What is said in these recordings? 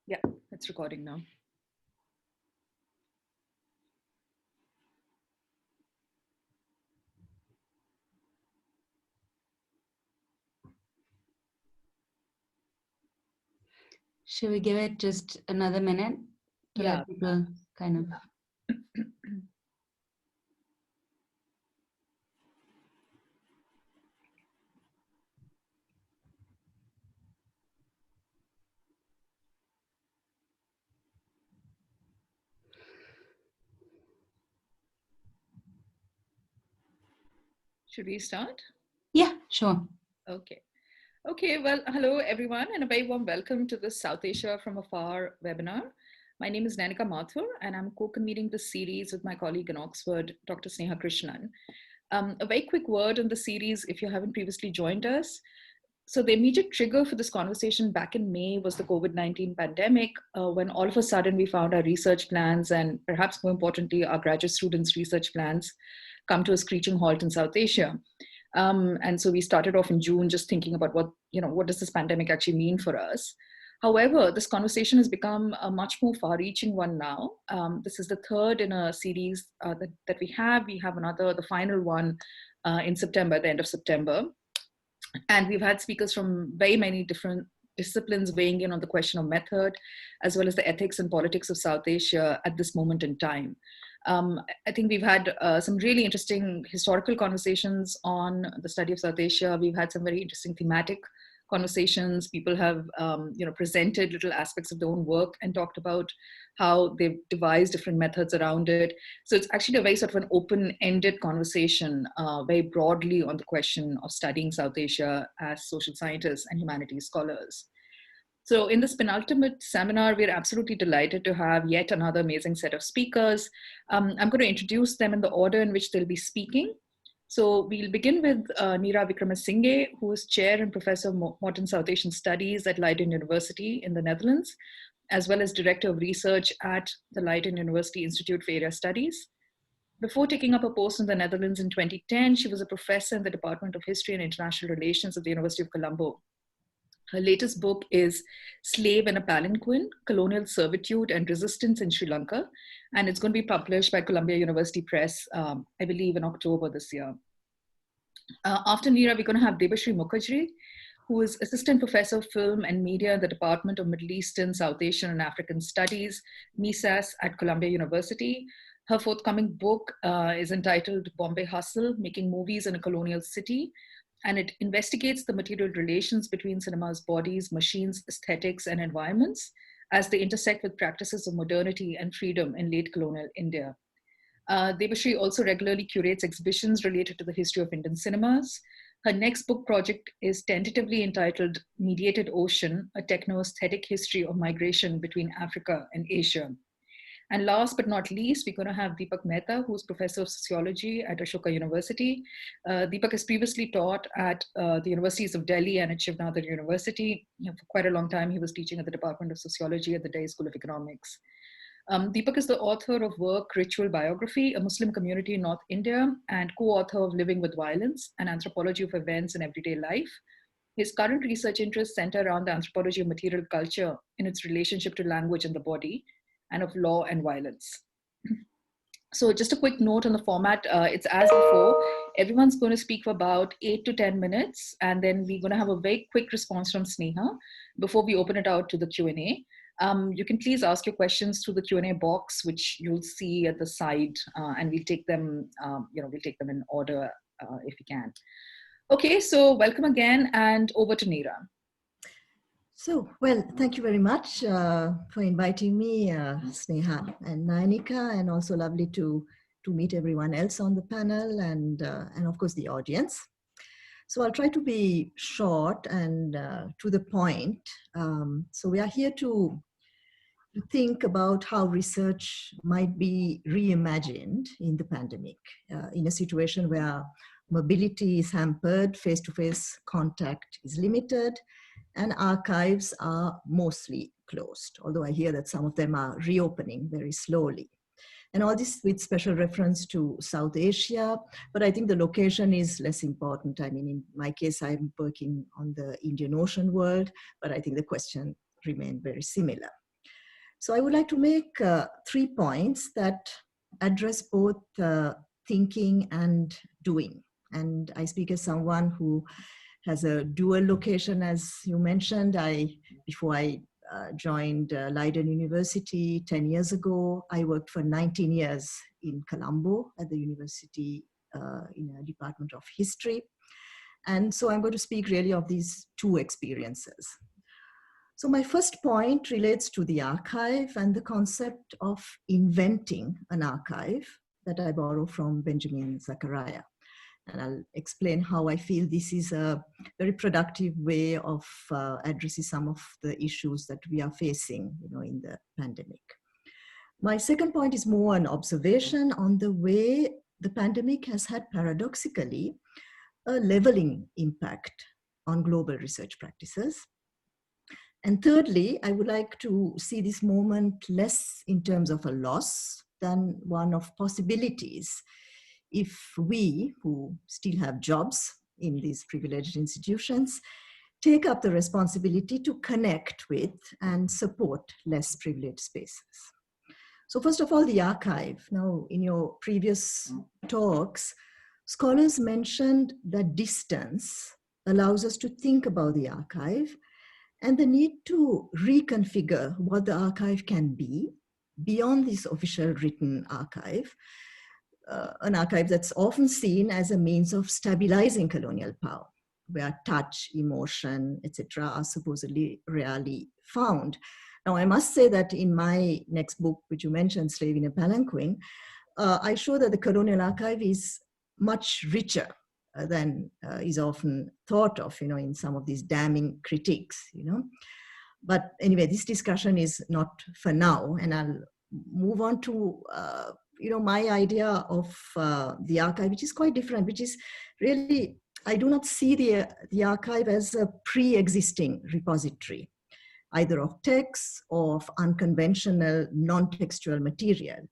Yeah, it's recording now. Should we give it just another minute to let people kind of... Should we start? Yeah, sure. Okay. Okay, well, hello everyone, and a very warm welcome to the South Asia from Afar webinar. My name is Nanika Mathur, and I'm co-convening this series with my colleague in Oxford, Dr. Sneha Krishnan. A very quick word on the series if you haven't previously joined us. So the immediate trigger for this conversation back in May was the COVID-19 pandemic, when all of a sudden we found our research plans and perhaps more importantly, our graduate students' research plans come to a screeching halt in South Asia. And so we started off in June just thinking about what does this pandemic actually mean for us? However, this conversation has become a much more far-reaching one now. This is the third in a series that we have. We have the final one in September, the end of September. And we've had speakers from very many different disciplines weighing in on the question of method, as well as the ethics and politics of South Asia at this moment in time. I think we've had some really interesting historical conversations on the study of South Asia. We've had some very interesting thematic conversations. People have presented little aspects of their own work and talked about how they've devised different methods around it. So it's actually a very sort of an open-ended conversation, very broadly on the question of studying South Asia as social scientists and humanities scholars. So in this penultimate seminar, we're absolutely delighted to have yet another amazing set of speakers. I'm going to introduce them in the order in which they'll be speaking. So we'll begin with Neera Wickramasinghe, who is Chair and Professor of Modern South Asian Studies at Leiden University in the Netherlands, as well as Director of Research at the Leiden University Institute for Area Studies. Before taking up a post in the Netherlands in 2010, she was a professor in the Department of History and International Relations at the University of Colombo. Her latest book is Slave and a Palanquin, Colonial Servitude and Resistance in Sri Lanka, and it's going to be published by Columbia University Press, I believe in October this year. After Neera, we're going to have Debashri Mukherjee, who is Assistant Professor of Film and Media in the Department of Middle Eastern, South Asian and African Studies, MISAS at Columbia University. Her forthcoming book is entitled Bombay Hustle, Making Movies in a Colonial City, and it investigates the material relations between cinema's bodies, machines, aesthetics, and environments as they intersect with practices of modernity and freedom in late colonial India. Debashri also regularly curates exhibitions related to the history of Indian cinemas. Her next book project is tentatively entitled Mediated Ocean, a techno-aesthetic history of migration between Africa and Asia. And last but not least, we're going to have Deepak Mehta, who's Professor of Sociology at Ashoka University. Deepak has previously taught at the Universities of Delhi and at Shiv Nadar University. For quite a long time, he was teaching at the Department of Sociology at the Delhi School of Economics. Deepak is the author of work Ritual Biography, a Muslim Community in North India, and co-author of Living with Violence, an Anthropology of Events in Everyday Life. His current research interests center around the anthropology of material culture in its relationship to language and the body, and of law and violence. So just a quick note on the format, it's as before, everyone's going to speak for about 8 to 10 minutes, and then we're going to have a very quick response from Sneha before we open it out to the Q&A. You can please ask your questions through the Q&A box, which you'll see at the side, and we'll take them, we'll take them in order if we can. Okay, so welcome again, and over to Neera. So, well, thank you very much for inviting me, Sneha and Nanika, and also lovely to meet everyone else on the panel and of course the audience. So I'll try to be short and to the point. So we are here to think about how research might be reimagined in the pandemic, in a situation where mobility is hampered, face-to-face contact is limited, and archives are mostly closed, although I hear that some of them are reopening very slowly. And all this with special reference to South Asia, but I think the location is less important. I mean, in my case, I'm working on the Indian Ocean world, but I think the question remained very similar. So I would like to make 3 points that address both thinking and doing. And I speak as someone who has a dual location, as you mentioned. Before I joined Leiden University 10 years ago, I worked for 19 years in Colombo at the university in a department of history. And so I'm going to speak really of these two experiences. So my first point relates to the archive and the concept of inventing an archive that I borrow from Benjamin Zachariah. And I'll explain how I feel this is a very productive way of addressing some of the issues that we are facing, in the pandemic. My second point is more an observation on the way the pandemic has had paradoxically a leveling impact on global research practices. And thirdly, I would like to see this moment less in terms of a loss than one of possibilities. If we, who still have jobs in these privileged institutions, take up the responsibility to connect with and support less privileged spaces. So first of all, the archive. Now, in your previous talks, scholars mentioned that distance allows us to think about the archive and the need to reconfigure what the archive can be beyond this official written archive, an archive that's often seen as a means of stabilizing colonial power, where touch, emotion, etc. are supposedly rarely found. Now, I must say that in my next book, which you mentioned, Slave in a Palanquin, I show that the colonial archive is much richer than is often thought of, in some of these damning critiques, But anyway, this discussion is not for now, and I'll move on to, my idea of the archive, which is quite different, which is really, I do not see the archive as a pre-existing repository, either of texts or of unconventional non-textual material.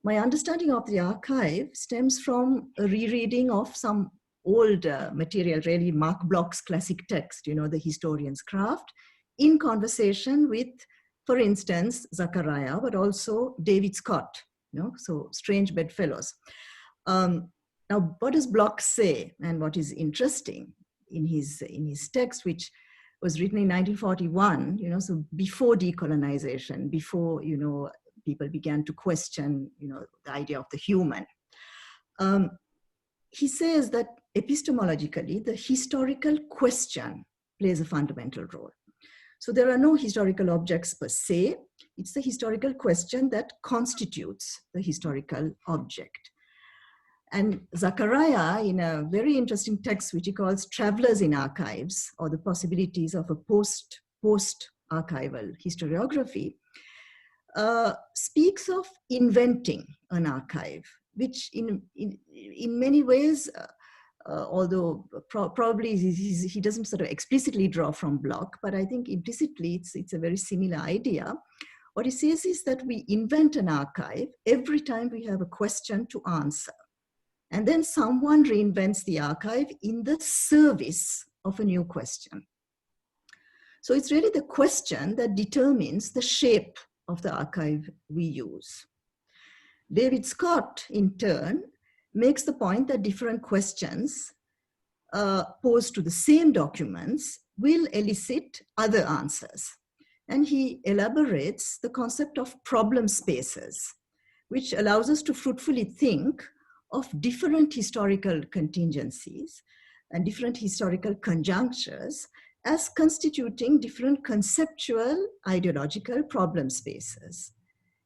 My understanding of the archive stems from a rereading of some old material, really Mark Bloch's classic text, The Historian's Craft, in conversation with, for instance, Zachariah, but also David Scott, so strange bedfellows. Now, what does Bloch say, and what is interesting in his text, which was written in 1941, so before decolonization, before, people began to question, the idea of the human. He says that epistemologically, the historical question plays a fundamental role. So there are no historical objects per se. It's the historical question that constitutes the historical object. And Zachariah, in a very interesting text, which he calls Travelers in Archives, or the possibilities of a post-archival historiography, speaks of inventing an archive, which in many ways, although probably he doesn't sort of explicitly draw from Bloch, but I think implicitly it's a very similar idea. What he says is that we invent an archive every time we have a question to answer. And then someone reinvents the archive in the service of a new question. So it's really the question that determines the shape of the archive we use. David Scott, in turn, makes the point that different questions posed to the same documents will elicit other answers. And he elaborates the concept of problem spaces, which allows us to fruitfully think of different historical contingencies and different historical conjunctures as constituting different conceptual, ideological problem spaces.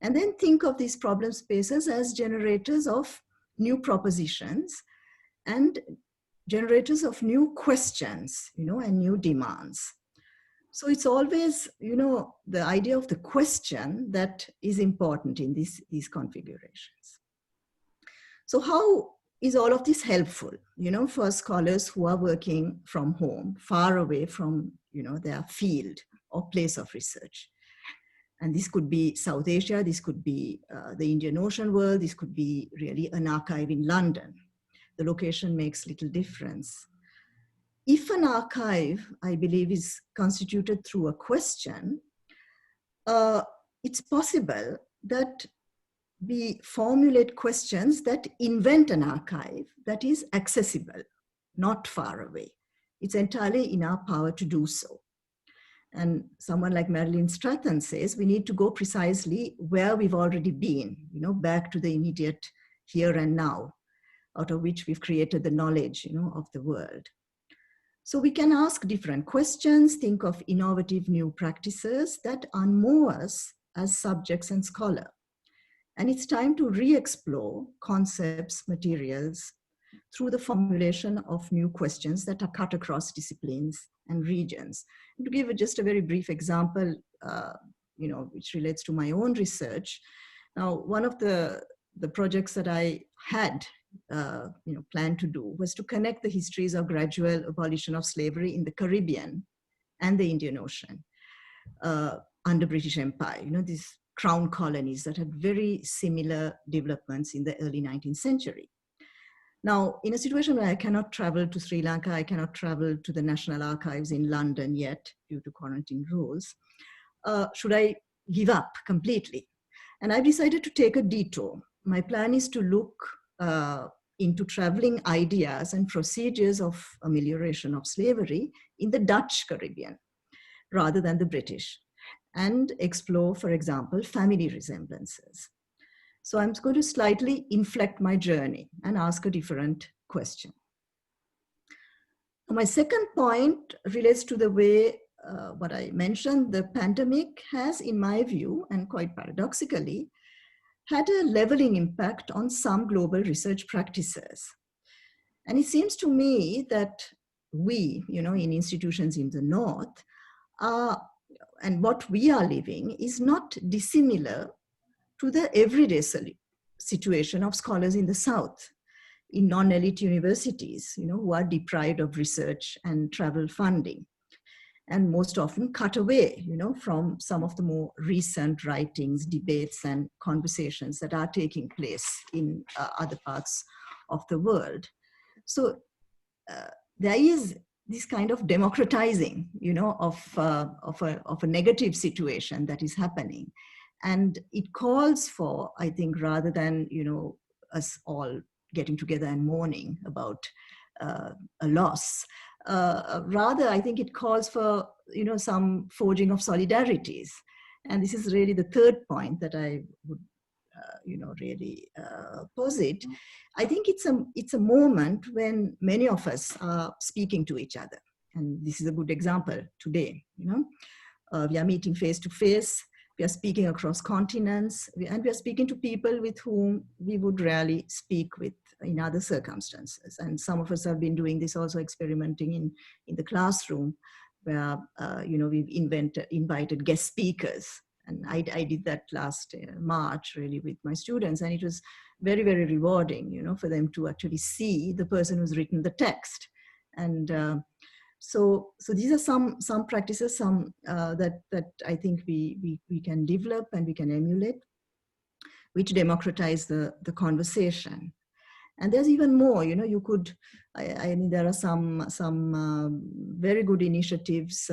And then think of these problem spaces as generators of new propositions and generators of new questions, and new demands. So it's always, the idea of the question that is important in these configurations. So how is all of this helpful, for scholars who are working from home, far away from, their field or place of research? And this could be South Asia, this could be the Indian Ocean world, this could be really an archive in London. The location makes little difference. If an archive, I believe, is constituted through a question, it's possible that we formulate questions that invent an archive that is accessible, not far away. It's entirely in our power to do so. And someone like Marilyn Stratton says we need to go precisely where we've already been, back to the immediate here and now, out of which we've created the knowledge, of the world. So we can ask different questions, think of innovative new practices that unmoor us as subjects and scholars. And it's time to re-explore concepts, materials, through the formulation of new questions that are cut across disciplines and regions. And to give just a very brief example, which relates to my own research. Now, one of the projects that I had planned to do was to connect the histories of gradual abolition of slavery in the Caribbean and the Indian Ocean under British Empire. These crown colonies that had very similar developments in the early 19th century. Now, in a situation where I cannot travel to Sri Lanka, I cannot travel to the National Archives in London yet due to quarantine rules, should I give up completely? And I've decided to take a detour. My plan is to look into traveling ideas and procedures of amelioration of slavery in the Dutch Caribbean rather than the British, and explore, for example, family resemblances. So I'm going to slightly inflect my journey and ask a different question. My second point relates to the way what I mentioned, the pandemic has, in my view, and quite paradoxically, had a leveling impact on some global research practices. And it seems to me that we, in institutions in the North, and what we are living is not dissimilar to the everyday situation of scholars in the South, in non-elite universities, who are deprived of research and travel funding, and most often cut away, from some of the more recent writings, debates, and conversations that are taking place in other parts of the world. So there is this kind of democratizing, of a negative situation that is happening. And it calls for, I think, rather than, us all getting together and mourning about a loss, rather, I think it calls for, some forging of solidarities. And this is really the third point that I would, really posit. I think it's a moment when many of us are speaking to each other. And this is a good example today, we are meeting face to face. We are speaking across continents, and we are speaking to people with whom we would rarely speak with in other circumstances. And some of us have been doing this also, experimenting in the classroom, where we've invited guest speakers. And I did that last March, really, with my students, and it was very, very rewarding, for them to actually see the person who's written the text. And so these are some practices, that I think we can develop and we can emulate, which democratize the conversation. And there's even more, you could, I mean, there are some very good initiatives.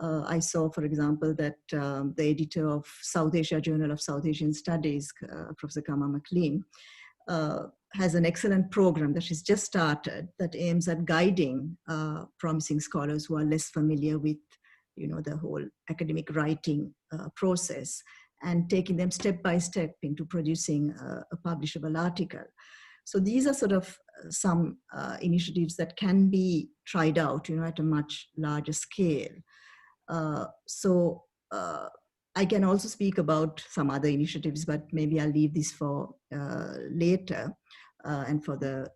I saw, for example, that the editor of South Asia Journal of South Asian Studies, Professor Kama McLean, has an excellent program that she's just started that aims at guiding promising scholars who are less familiar with, the whole academic writing process, and taking them step by step into producing a publishable article. So these are sort of some initiatives that can be tried out, at a much larger scale. I can also speak about some other initiatives, but maybe I'll leave this for later, and for the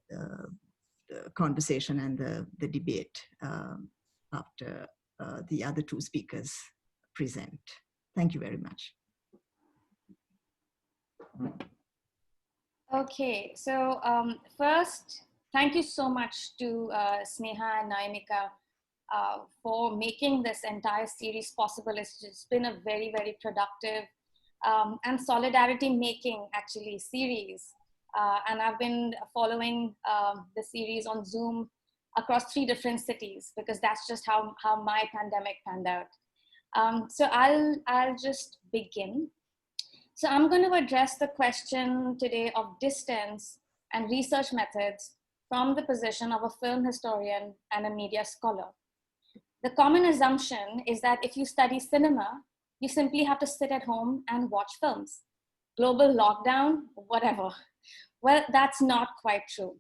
conversation and the debate after the other two speakers present. Thank you very much. Okay, so first, thank you so much to Sneha and Nainika for making this entire series possible. It's just been a very, very productive and solidarity making, actually, series. And I've been following the series on Zoom across 3 different cities, because that's just how my pandemic panned out. So I'll just begin. So I'm going to address the question today of distance and research methods from the position of a film historian and a media scholar. The common assumption is that if you study cinema, you simply have to sit at home and watch films. Global lockdown, whatever. Well, that's not quite true.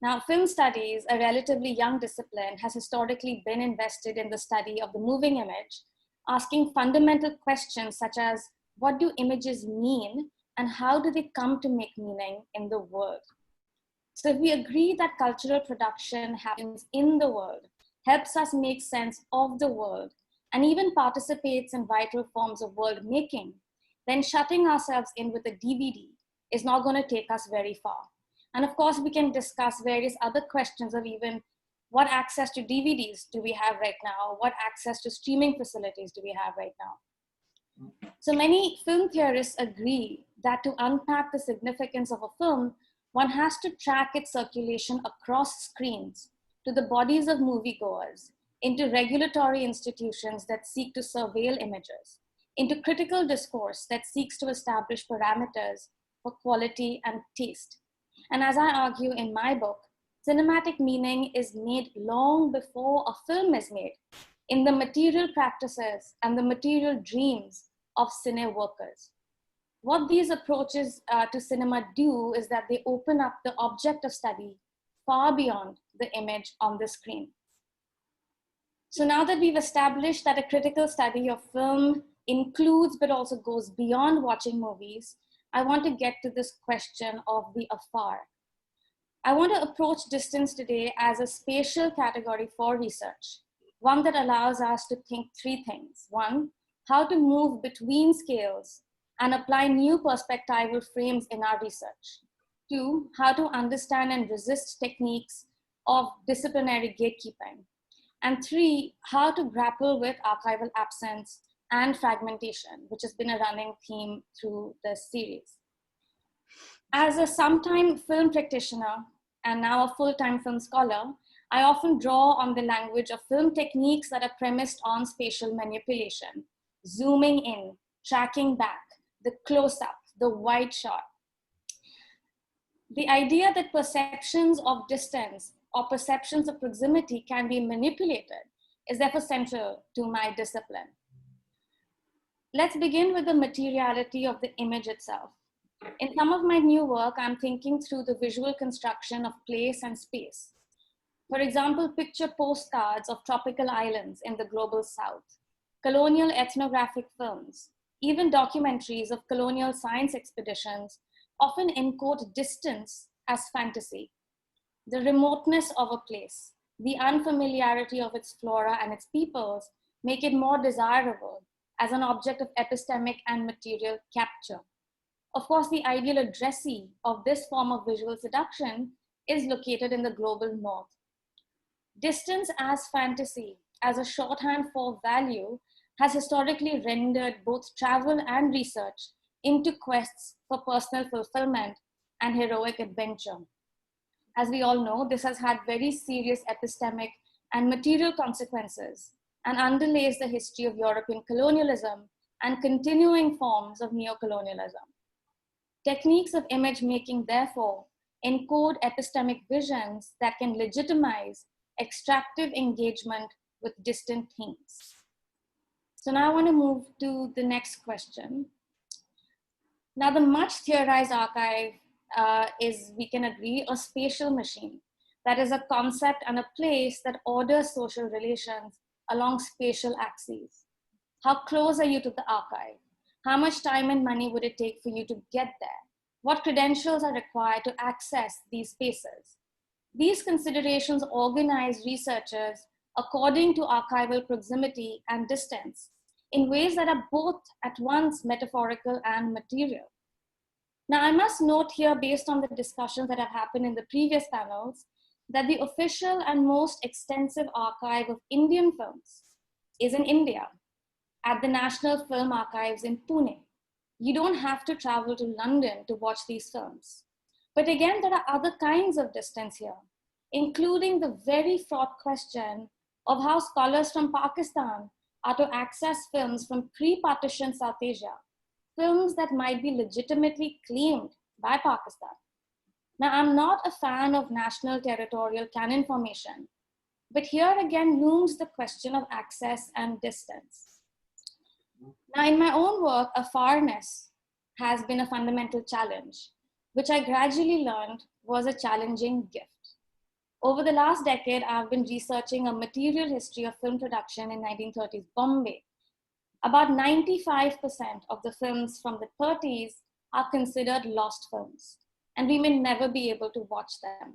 Now, film studies, a relatively young discipline, has historically been invested in the study of the moving image, asking fundamental questions such as, what do images mean and how do they come to make meaning in the world? So if we agree that cultural production happens in the world, helps us make sense of the world, and even participates in vital forms of world making, then shutting ourselves in with a DVD is not going to take us very far. And of course, we can discuss various other questions of even what access to DVDs do we have right now? What access to streaming facilities do we have right now? So many film theorists agree that to unpack the significance of a film, one has to track its circulation across screens to the bodies of moviegoers, into regulatory institutions that seek to surveil images, into critical discourse that seeks to establish parameters for quality and taste. And as I argue in my book, cinematic meaning is made long before a film is made, in the material practices and the material dreams of cine workers. What these approaches to cinema do is that they open up the object of study far beyond the image on the screen. So now that we've established that a critical study of film includes but also goes beyond watching movies, I want to get to this question of the Afar. I want to approach distance today as a spatial category for research, one that allows us to think three things. One, how to move between scales and apply new perspectival frames in our research. Two, how to understand and resist techniques of disciplinary gatekeeping. And three, how to grapple with archival absence and fragmentation, which has been a running theme through this series. As a sometime film practitioner and now a full-time film scholar, I often draw on the language of film techniques that are premised on spatial manipulation, zooming in, tracking back, the close-up, the wide shot. The idea that perceptions of distance or perceptions of proximity can be manipulated is therefore central to my discipline. Let's begin with the materiality of the image itself. In some of my new work, I'm thinking through the visual construction of place and space. For example, picture postcards of tropical islands in the global south, colonial ethnographic films, even documentaries of colonial science expeditions often encode distance as fantasy. The remoteness of a place, the unfamiliarity of its flora and its peoples make it more desirable as an object of epistemic and material capture. Of course, the ideal addressee of this form of visual seduction is located in the global north. Distance as fantasy, as a shorthand for value, has historically rendered both travel and research into quests for personal fulfillment and heroic adventure. As we all know, this has had very serious epistemic and material consequences and underlays the history of European colonialism and continuing forms of neocolonialism. Techniques of image making, therefore, encode epistemic visions that can legitimize extractive engagement with distant things. So now I want to move to the next question. Now, the much theorized archive is, we can agree, a spatial machine. That is a concept and a place that orders social relations along spatial axes. How close are you to the archive? How much time and money would it take for you to get there? What credentials are required to access these spaces? These considerations organize researchers according to archival proximity and distance in ways that are both at once metaphorical and material. Now, I must note here, based on the discussions that have happened in the previous panels, that the official and most extensive archive of Indian films is in India, at the National Film Archives in Pune. You don't have to travel to London to watch these films. But again, there are other kinds of distance here, including the very fraught question of how scholars from Pakistan are to access films from pre-partition South Asia, films that might be legitimately claimed by Pakistan. Now, I'm not a fan of national territorial canon formation, but here again looms the question of access and distance. Now, in my own work, Afarness has been a fundamental challenge, which I gradually learned was a challenging gift. Over the last decade, I've been researching a material history of film production in 1930s Bombay. About 95% of the films from the 30s are considered lost films, and we may never be able to watch them.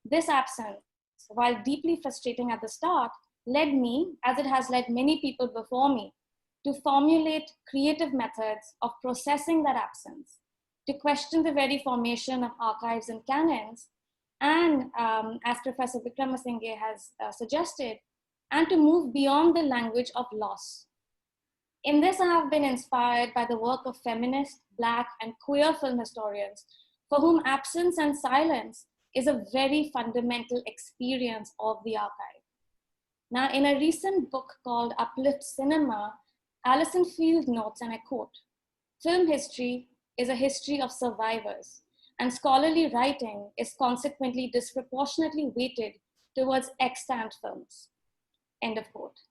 This absence, while deeply frustrating at the start, led me, as it has led many people before me, to formulate creative methods of processing that absence, to question the very formation of archives and canons, and as Professor Vikramasinghe has suggested, and to move beyond the language of loss. In this, I have been inspired by the work of feminist, Black, and queer film historians, for whom absence and silence is a very fundamental experience of the archive. Now, in a recent book called Uplift Cinema, Alison Field notes, and I quote, "Film history is a history of survivors, and scholarly writing is consequently disproportionately weighted towards extant films." End of quote.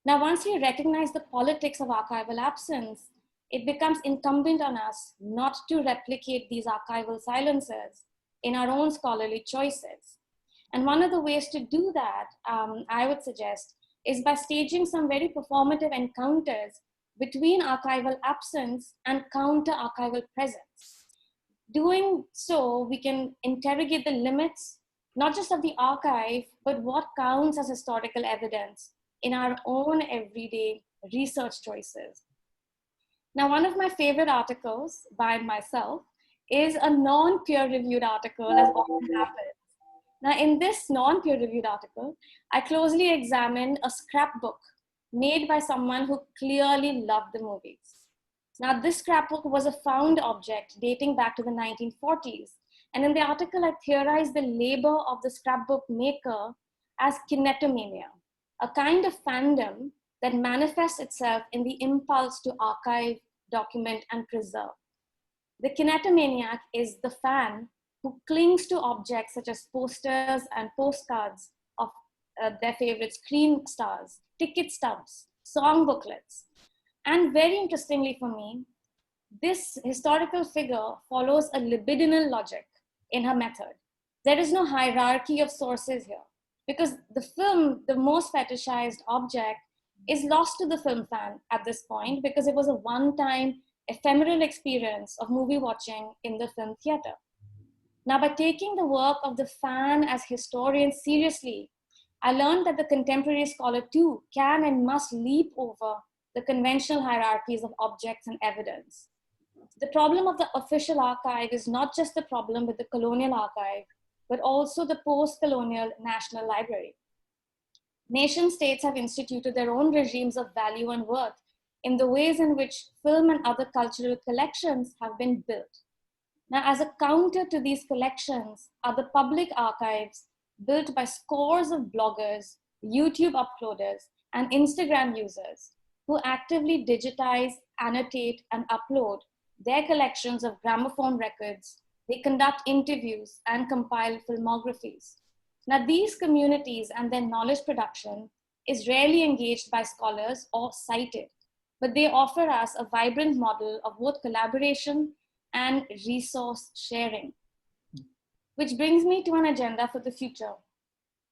Now, once we recognize the politics of archival absence, it becomes incumbent on us not to replicate these archival silences in our own scholarly choices. And one of the ways to do that, I would suggest, is by staging some very performative encounters between archival absence and counter-archival presence. Doing so, we can interrogate the limits, not just of the archive, but what counts as historical evidence in our own everyday research choices. Now, one of my favorite articles by myself is a non-peer-reviewed article, as often happens. Now, in this non-peer-reviewed article, I closely examined a scrapbook made by someone who clearly loved the movies. Now, this scrapbook was a found object dating back to the 1940s. And in the article, I theorized the labor of the scrapbook maker as kinetomania, a kind of fandom that manifests itself in the impulse to archive, document, and preserve. The kinetomaniac is the fan who clings to objects such as posters and postcards of their favorite screen stars, ticket stubs, song booklets. And very interestingly for me, this historical figure follows a libidinal logic in her method. There is no hierarchy of sources here, because the film, the most fetishized object, is lost to the film fan at this point because it was a one-time ephemeral experience of movie watching in the film theater. Now, by taking the work of the fan as historian seriously, I learned that the contemporary scholar too can and must leap over the conventional hierarchies of objects and evidence. The problem of the official archive is not just the problem with the colonial archive, but also the post-colonial National Library. Nation states have instituted their own regimes of value and worth in the ways in which film and other cultural collections have been built. Now, as a counter to these collections are the public archives built by scores of bloggers, YouTube uploaders, and Instagram users who actively digitize, annotate, and upload their collections of gramophone records. They conduct interviews and compile filmographies. Now, these communities and their knowledge production is rarely engaged by scholars or cited, but they offer us a vibrant model of both collaboration and resource sharing. Which brings me to an agenda for the future.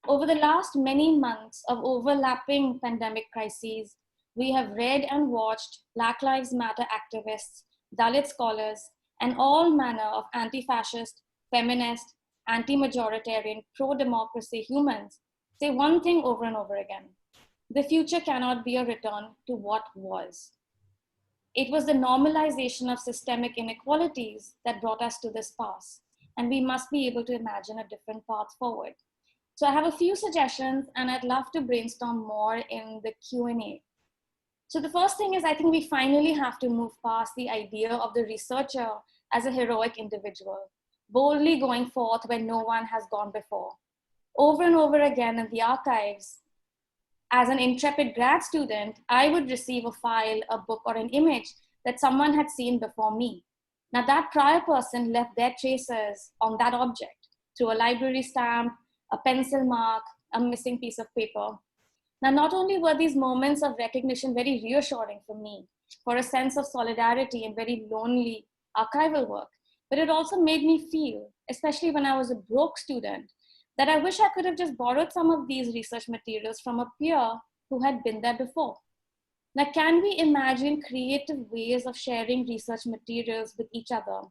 Over the last many months of overlapping pandemic crises, we have read and watched Black Lives Matter activists, Dalit scholars, and all manner of anti-fascist, feminist, anti-majoritarian, pro-democracy humans say one thing over and over again: the future cannot be a return to what was. It was the normalization of systemic inequalities that brought us to this pass, and we must be able to imagine a different path forward. So I have a few suggestions, and I'd love to brainstorm more in the Q&A. So the first thing is, I think we finally have to move past the idea of the researcher as a heroic individual, boldly going forth where no one has gone before. Over and over again in the archives, as an intrepid grad student, I would receive a file, a book, or an image that someone had seen before me. Now that prior person left their traces on that object through a library stamp, a pencil mark, a missing piece of paper. Now, not only were these moments of recognition very reassuring for me, for a sense of solidarity and very lonely archival work, but it also made me feel, especially when I was a broke student, that I wish I could have just borrowed some of these research materials from a peer who had been there before. Now, can we imagine creative ways of sharing research materials with each other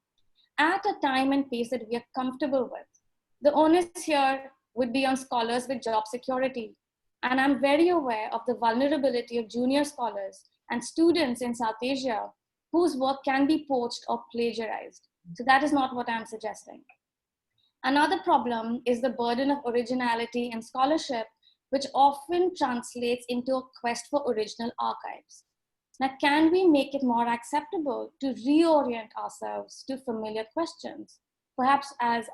at a time and pace that we are comfortable with? The onus here would be on scholars with job security. And I'm very aware of the vulnerability of junior scholars and students in South Asia whose work can be poached or plagiarized. So that is not what I'm suggesting. Another problem is the burden of originality in scholarship, which often translates into a quest for original archives. Now, can we make it more acceptable to reorient ourselves to familiar questions? Perhaps, as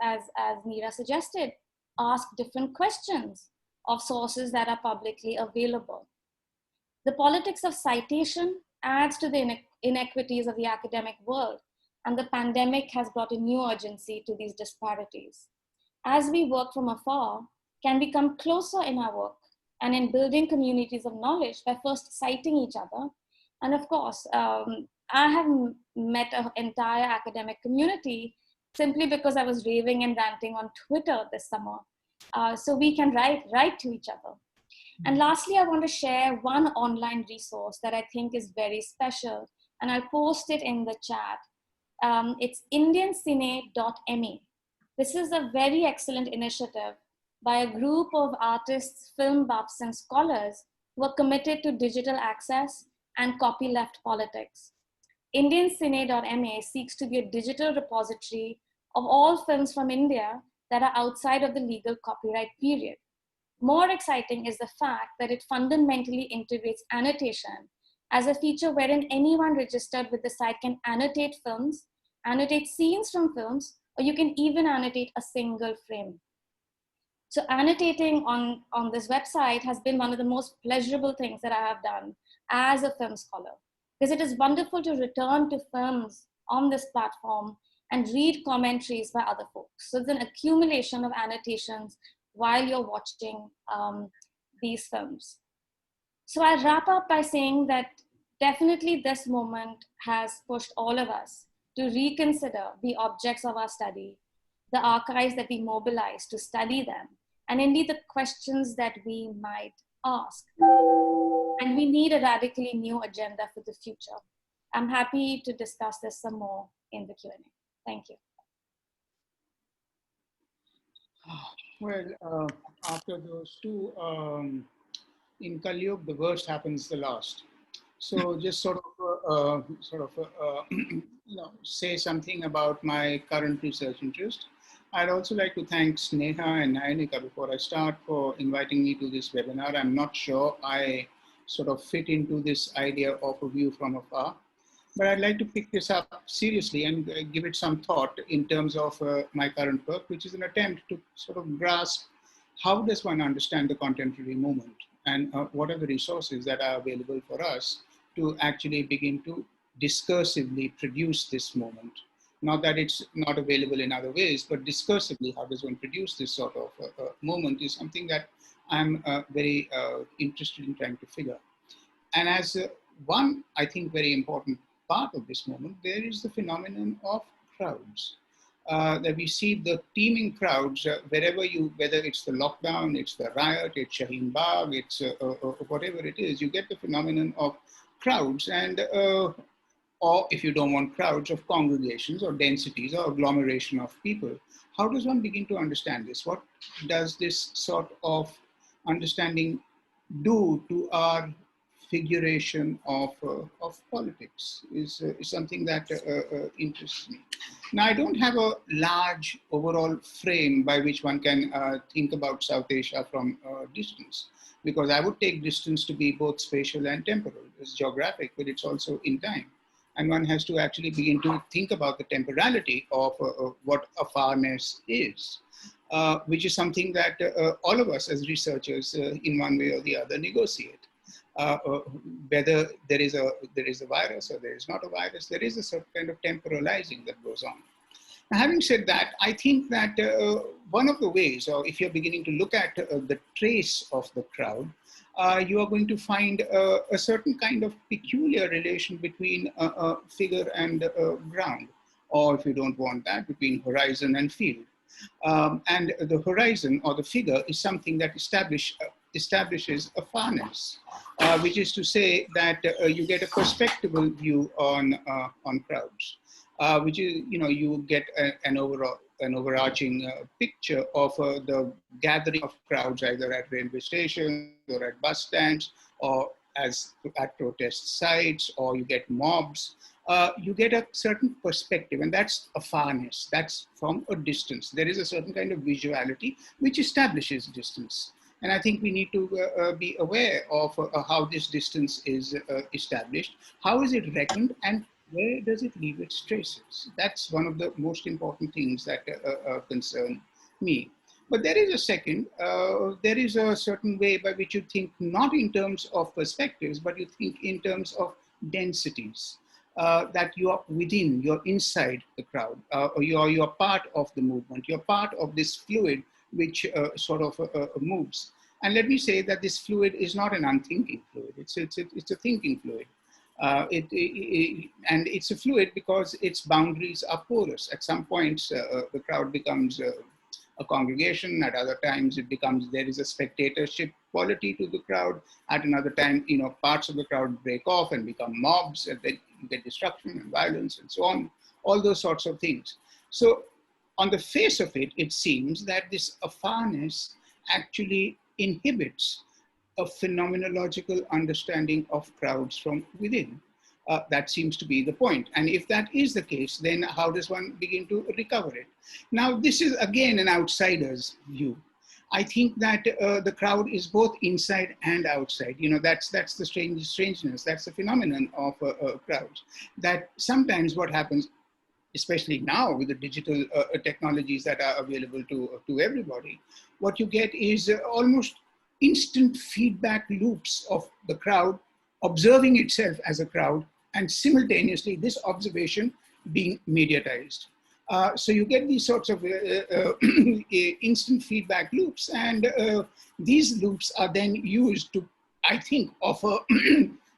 Neera suggested, ask different questions of sources that are publicly available. The politics of citation adds to the inequities of the academic world, and the pandemic has brought a new urgency to these disparities. As we work from afar, can we come closer in our work and in building communities of knowledge by first citing each other? And of course, I have met an entire academic community simply because I was raving and ranting on Twitter this summer. So we can write to each other. And lastly, I want to share one online resource that I think is very special, and I'll post it in the chat. It's indiancine.me. This is a very excellent initiative by a group of artists, film buffs, and scholars who are committed to digital access and copyleft politics. indiancine.me seeks to be a digital repository of all films from India that are outside of the legal copyright period. More exciting is the fact that it fundamentally integrates annotation as a feature wherein anyone registered with the site can annotate films, annotate scenes from films, or you can even annotate a single frame. So annotating on this website has been one of the most pleasurable things that I have done as a film scholar, because it is wonderful to return to films on this platform and read commentaries by other folks. So it's an accumulation of annotations while you're watching these films. So I'll wrap up by saying that definitely this moment has pushed all of us to reconsider the objects of our study, the archives that we mobilize to study them, and indeed the questions that we might ask. And we need a radically new agenda for the future. I'm happy to discuss this some more in the Q&A. Thank you. Well, after those two, in Kali Yuga, the worst happens the last. So just say something about my current research interest. I'd also like to thank Sneha and Nayanika before I start for inviting me to this webinar. I'm not sure I sort of fit into this idea of a view from afar, but I'd like to pick this up seriously and give it some thought in terms of my current work, which is an attempt to sort of grasp how does one understand the contemporary movement and what are the resources that are available for us to actually begin to discursively produce this moment. Not that it's not available in other ways, but discursively, how does one produce this sort of moment is something that I'm very interested in trying to figure. And as one, I think, very important part of this moment, there is the phenomenon of crowds. That we see the teeming crowds wherever whether it's the lockdown, it's the riot, it's Shaheen Bagh, it's whatever it is, you get the phenomenon of crowds and or if you don't want crowds, of congregations or densities or agglomeration of people. How does one begin to understand this? What does this sort of understanding do to our figuration of politics is something that interests me. Now, I don't have a large overall frame by which one can think about South Asia from distance, because I would take distance to be both spatial and temporal. It's geographic, but it's also in time. And one has to actually begin to think about the temporality of what afarness is. which is something that all of us as researchers in one way or the other negotiate. Whether there is a virus or there is not a virus, there is a certain kind of temporalizing that goes on. Now, having said that, I think that one of the ways, or if you're beginning to look at the trace of the crowd, you are going to find a certain kind of peculiar relation between figure and ground, or if you don't want that, between horizon and field. And the horizon or the figure is something that establishes a farness, which is to say that you get a perspectival view on crowds, which is, you get an overarching picture of the gathering of crowds either at railway stations or at bus stands or at protest sites, or you get mobs. You get a certain perspective, and that's a farness. That's from a distance. There is a certain kind of visuality which establishes distance. And I think we need to be aware of how this distance is established, how is it reckoned, and where does it leave its traces? That's one of the most important things that concern me. But there is a second, there is a certain way by which you think not in terms of perspectives, but you think in terms of densities. That you are within, you're inside the crowd, or you're part of the movement, you're part of this fluid which sort of moves. And let me say that this fluid is not an unthinking fluid, it's a thinking fluid. And it's a fluid because its boundaries are porous. At some points, the crowd becomes a congregation. At other times, there is a spectatorship quality to the crowd. At another time, parts of the crowd break off and become mobs, and then you get destruction and violence and so on, all those sorts of things. So on the face of it, it seems that this afarness actually inhibits a phenomenological understanding of crowds from within. That seems to be the point. And if that is the case, then how does one begin to recover it? Now, this is again an outsider's view. I think that the crowd is both inside and outside. That's the strangeness. That's the phenomenon of crowds. That sometimes what happens, especially now with the digital technologies that are available to everybody, what you get is almost instant feedback loops of the crowd observing itself as a crowd, and simultaneously this observation being mediatized. So you get these sorts of instant feedback loops, and these loops are then used to, I think, offer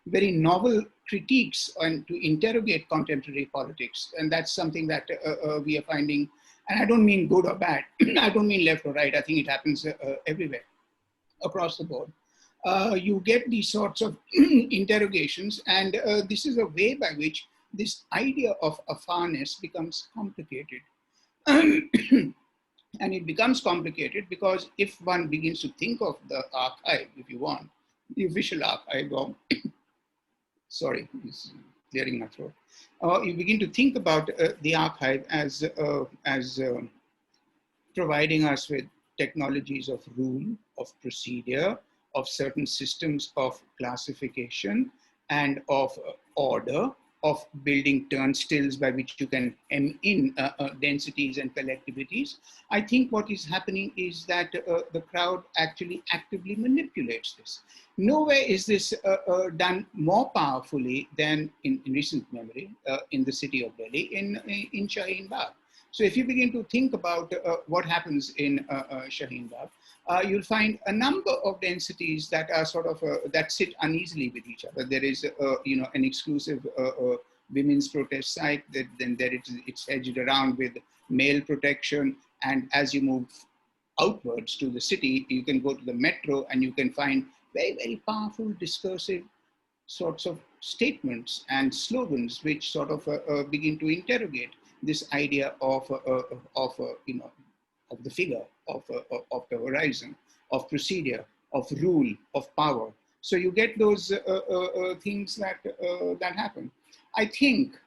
very novel critiques and to interrogate contemporary politics. And that's something that we are finding, and I don't mean good or bad, I don't mean left or right, I think it happens everywhere, across the board. You get these sorts of interrogations, and this is a way by which this idea of afarness becomes complicated. And it becomes complicated because if one begins to think of the archive, if you want, the official archive of, sorry, it's clearing my throat. You begin to think about the archive as providing us with technologies of rule, of procedure, of certain systems of classification and of order, of building turnstiles by which you can hem in densities and collectivities. I think what is happening is that the crowd actually actively manipulates this. Nowhere is this done more powerfully than in recent memory in the city of Delhi, in Shaheen Bagh. So if you begin to think about what happens in Shaheen Bagh, you'll find a number of densities that are sort of, that sit uneasily with each other. There is, an exclusive women's protest site, then it's hedged around with male protection. And as you move outwards to the city, you can go to the metro and you can find very, very powerful discursive sorts of statements and slogans which sort of begin to interrogate this idea of the figure, of the horizon, of procedure, of rule, of power. So you get those things that happen. I think,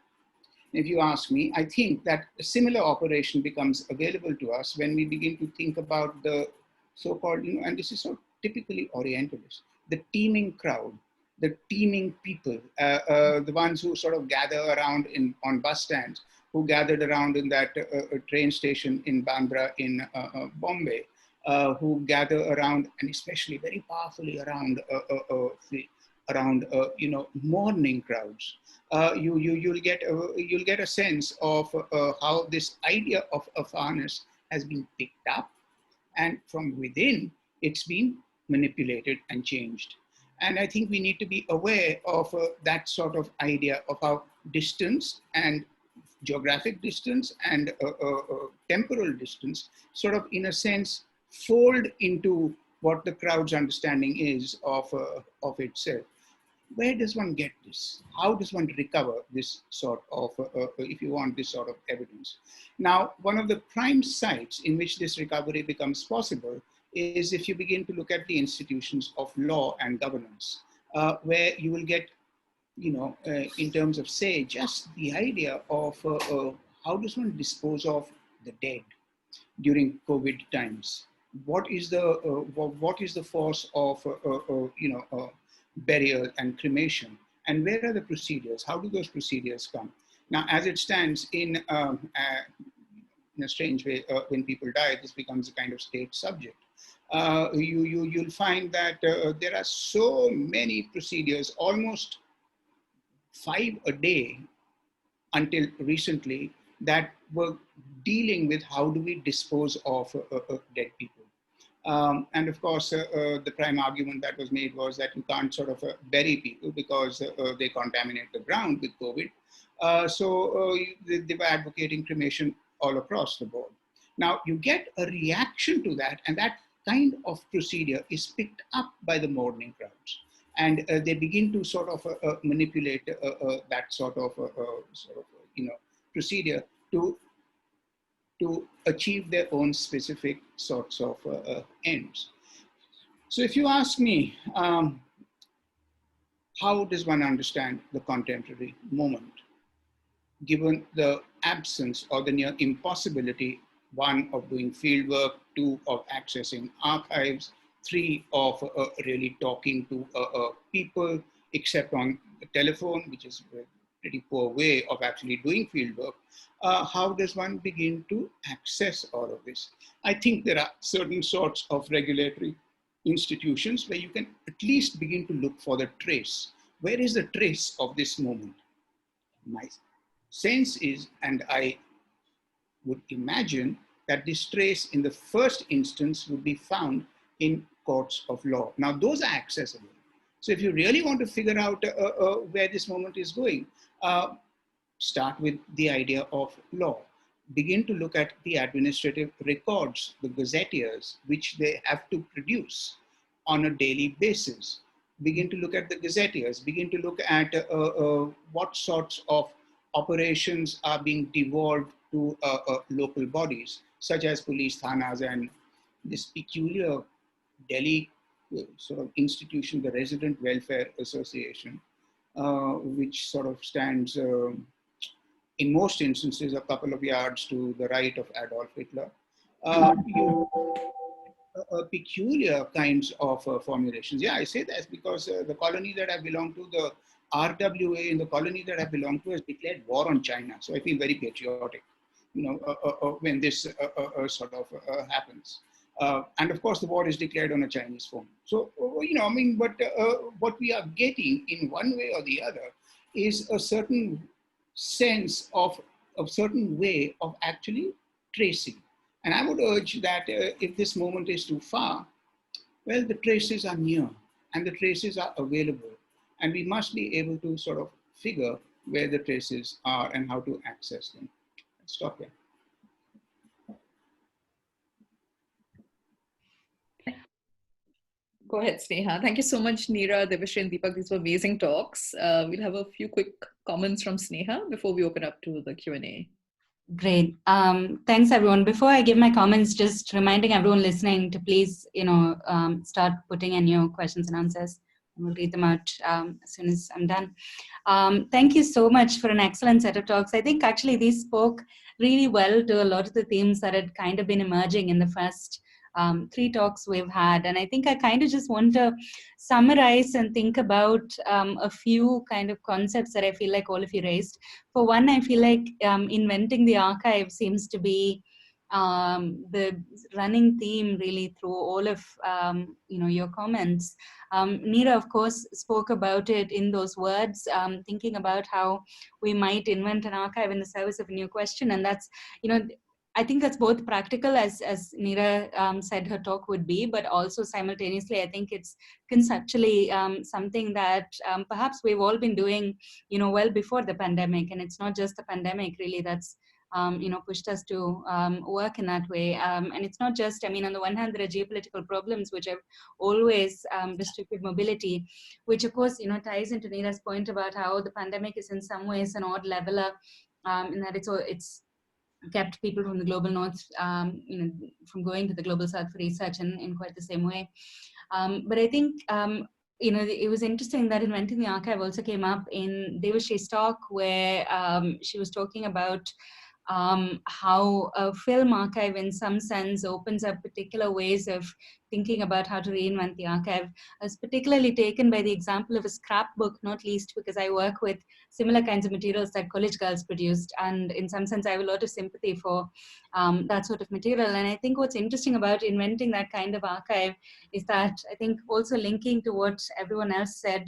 if you ask me, I think that a similar operation becomes available to us when we begin to think about the so-called, and this is so typically Orientalist, the teeming crowd. the teeming people, the ones who sort of gather around on bus stands, who gathered around in that train station in Bandra in Bombay, who gather around, and especially very powerfully around mourning crowds. You'll get a sense of how this idea of Afarness has been picked up, and from within it's been manipulated and changed. And I think we need to be aware of that sort of idea of how distance and geographic distance and temporal distance sort of, in a sense, fold into what the crowd's understanding is of itself. Where does one get this? How does one recover this sort of, if you want, this sort of evidence? Now, one of the prime sites in which this recovery becomes possible is if you begin to look at the institutions of law and governance, where you will get, in terms of, say, just the idea of how does one dispose of the dead during COVID times? What is the force of, burial and cremation? And where are the procedures? How do those procedures come? Now, as it stands, in a strange way, when people die, this becomes a kind of state subject. You'll find that there are so many procedures, almost 5 a day until recently, that were dealing with how do we dispose of dead people. And of course, the prime argument that was made was that you can't sort of bury people because they contaminate the ground with COVID. So they were advocating cremation all across the board. Now you get a reaction to that, and that kind of procedure is picked up by the mourning crowds. And they begin to sort of manipulate that sort of procedure to achieve their own specific sorts of ends. So if you ask me, how does one understand the contemporary moment, given the absence or the near impossibility, 1, of doing field work, 2, of accessing archives, 3, of really talking to people, except on the telephone, which is a pretty poor way of actually doing field work. How does one begin to access all of this? I think there are certain sorts of regulatory institutions where you can at least begin to look for the trace. Where is the trace of this moment? My sense is, and I would imagine, that this trace in the first instance would be found in courts of law. Now, those are accessible. So if you really want to figure out where this moment is going, start with the idea of law. Begin to look at the administrative records, the gazetteers, which they have to produce on a daily basis. Begin to look at the gazetteers. Begin to look at what sorts of operations are being devolved to local bodies, such as police thanas and this peculiar Delhi sort of institution, the Resident Welfare Association, which sort of stands in most instances a couple of yards to the right of Adolf Hitler. Peculiar kinds of formulations. Yeah, I say that because the colony that I belong to, the RWA in the colony that I belong to, has declared war on China. So I feel very patriotic, when this sort of happens. And of course, the war is declared on a Chinese phone. So, but what we are getting in one way or the other is a certain sense of a certain way of actually tracing. And I would urge that if this moment is too far, well, the traces are near and the traces are available. And we must be able to sort of figure where the traces are and how to access them. Let's stop here. Go ahead, Sneha. Thank you so much, Neera, Devashri, and Deepak. These were amazing talks. We'll have a few quick comments from Sneha before we open up to the Q&A. Great. Thanks, everyone. Before I give my comments, just reminding everyone listening to please, start putting in your questions and answers. We'll read them out as soon as I'm done. Thank you so much for an excellent set of talks. I think actually these spoke really well to a lot of the themes that had kind of been emerging in the first three talks we've had. And I think I kind of just want to summarize and think about a few kind of concepts that I feel like all of you raised. For one, I feel like inventing the archive seems to be the running theme really through all of your comments. Neera, of course, spoke about it in those words, thinking about how we might invent an archive in the service of a new question. And that's, I think that's both practical, as Neera said her talk would be, but also simultaneously, I think it's conceptually something that perhaps we've all been doing, well before the pandemic. And it's not just the pandemic really that's pushed us to work in that way. And it's not just, on the one hand, there are geopolitical problems which have always restricted mobility, which of course, ties into Neera's point about how the pandemic is in some ways an odd leveler, in that it's kept people from the global north, from going to the global south for research in quite the same way. But I think, it was interesting that inventing the archive also came up in Devashrie's talk, where she was talking about how a film archive in some sense opens up particular ways of thinking about how to reinvent the archive. I was particularly taken by the example of a scrapbook, not least because I work with similar kinds of materials that college girls produced, and in some sense I have a lot of sympathy for that sort of material. And I think what's interesting about inventing that kind of archive is that, I think also linking to what everyone else said,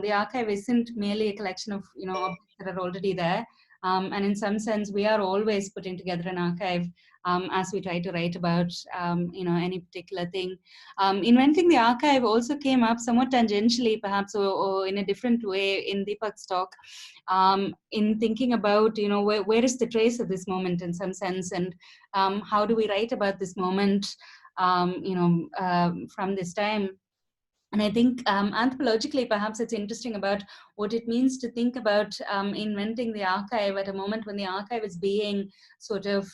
the archive isn't merely a collection of objects that are already there. And in some sense, we are always putting together an archive as we try to write about any particular thing. Inventing the archive also came up somewhat tangentially, perhaps, or in a different way in Deepak's talk, in thinking about where is the trace of this moment in some sense, and how do we write about this moment from this time. And I think anthropologically, perhaps it's interesting about what it means to think about inventing the archive at a moment when the archive is being sort of,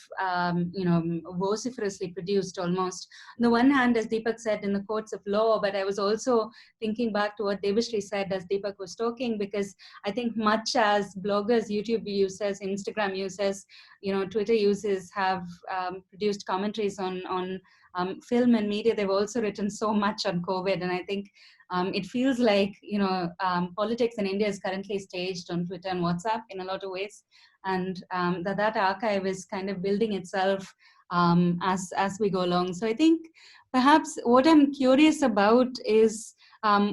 vociferously produced almost. On the one hand, as Deepak said, in the courts of law, but I was also thinking back to what Devashree said as Deepak was talking, because I think much as bloggers, YouTube users, Instagram users, Twitter users have produced commentaries on film and media, they've also written so much on COVID. And I think it feels like, politics in India is currently staged on Twitter and WhatsApp in a lot of ways. And that archive is kind of building itself as we go along. So I think perhaps what I'm curious about is,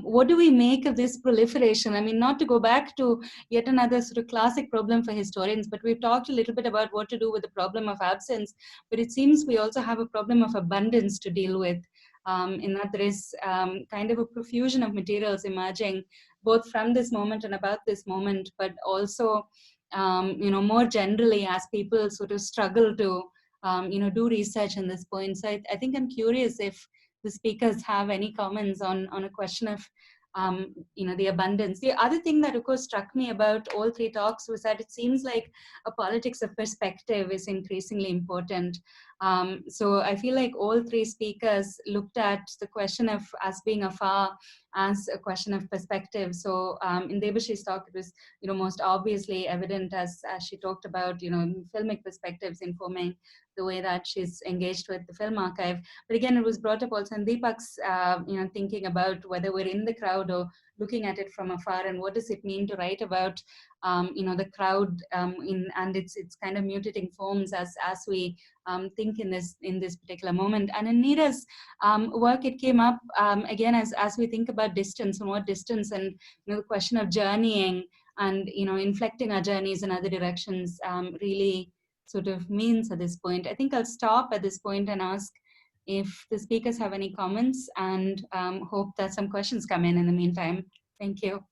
what do we make of this proliferation? I mean, not to go back to yet another sort of classic problem for historians, but we've talked a little bit about what to do with the problem of absence, but it seems we also have a problem of abundance to deal with, in that there is kind of a profusion of materials emerging, both from this moment and about this moment, but also, more generally as people sort of struggle to, do research in this point. So I think I'm curious if the speakers have any comments on a question of the abundance. The other thing that of course struck me about all three talks was that it seems like a politics of perspective is increasingly important. So I feel like all three speakers looked at the question of us being Afar as a question of perspective. So in Devashrie's talk, it was most obviously evident as she talked about filmic perspectives informing the way that she's engaged with the film archive. But again, it was brought up also in Deepak's thinking about whether we're in the crowd or looking at it from afar, and what does it mean to write about the crowd and its kind of mutating forms as we think in this particular moment. And in Neera's work, it came up again as we think about distance and what distance and the question of journeying and inflecting our journeys in other directions really sort of means at this point. I think I'll stop at this point and ask if the speakers have any comments, and hope that some questions come in the meantime. Thank you.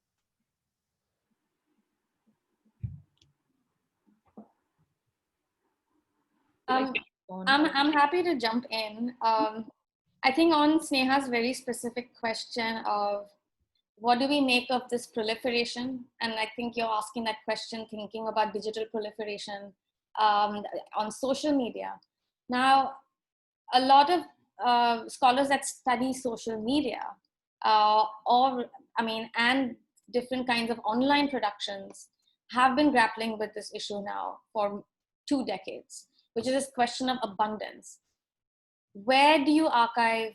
I'm happy to jump in. I think on Sneha's very specific question of what do we make of this proliferation? And I think you're asking that question thinking about digital proliferation on social media. Now, a lot of scholars that study social media and different kinds of online productions have been grappling with this issue now for 2 decades, which is this question of abundance. where do you archive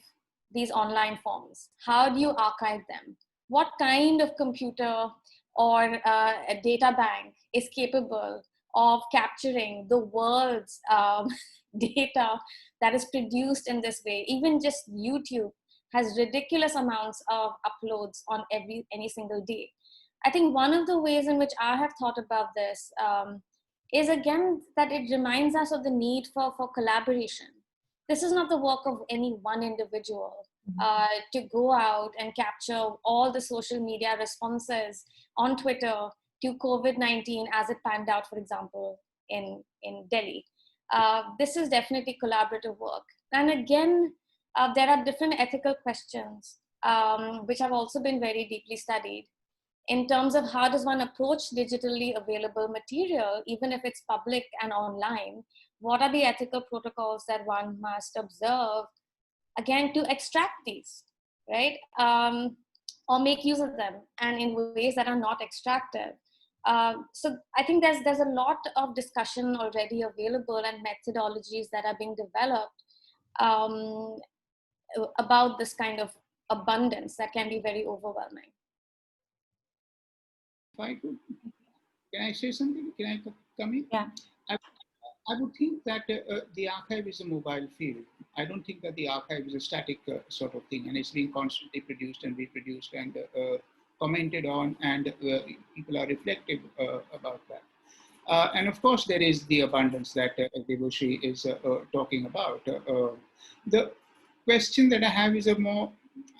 these online forms? How do you archive them? What kind of computer or a data bank is capable of capturing the world's data that is produced in this way? Even just YouTube has ridiculous amounts of uploads on any single day. I think one of the ways in which I have thought about this is again that it reminds us of the need for collaboration. This is not the work of any one individual to go out and capture all the social media responses on Twitter to COVID-19 as it panned out, for example, in Delhi. This is definitely collaborative work. And again, there are different ethical questions, which have also been very deeply studied in terms of how does one approach digitally available material, even if it's public and online. What are the ethical protocols that one must observe, again, to extract these, right? Or make use of them, and in ways that are not extractive. So I think there's a lot of discussion already available and methodologies that are being developed um, about this kind of abundance that can be very overwhelming. If I could, can I say something? Can I come in? Yeah. I would think that the archive is a mobile field. I don't think that the archive is a static sort of thing, and it's being constantly produced and reproduced and commented on, and people are reflective about that. And of course, there is the abundance that Devoshri is talking about. The question that I have is a more,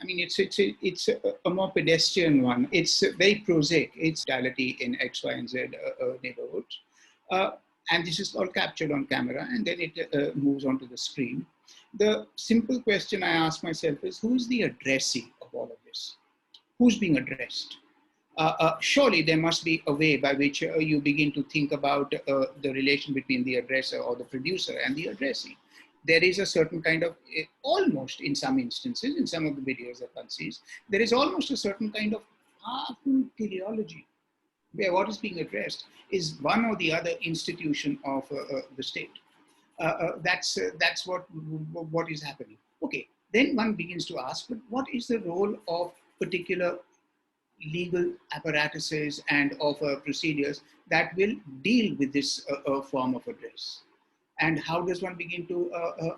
I mean, it's a more pedestrian one. It's very prosaic. It's reality in X, Y, and Z neighborhoods. And this is all captured on camera, and then it moves onto the screen. The simple question I ask myself is, who's the addressee of all of this? Who's being addressed? Surely there must be a way by which you begin to think about the relation between the addresser or the producer and the addressee. There is a certain kind of, almost in some instances, in some of the videos that one sees, there is almost a certain kind of powerful teleology, where what is being addressed is one or the other institution of the state. That's what is happening. Okay, then one begins to ask, but what is the role of particular legal apparatuses and of procedures that will deal with this form of address? And how does one begin to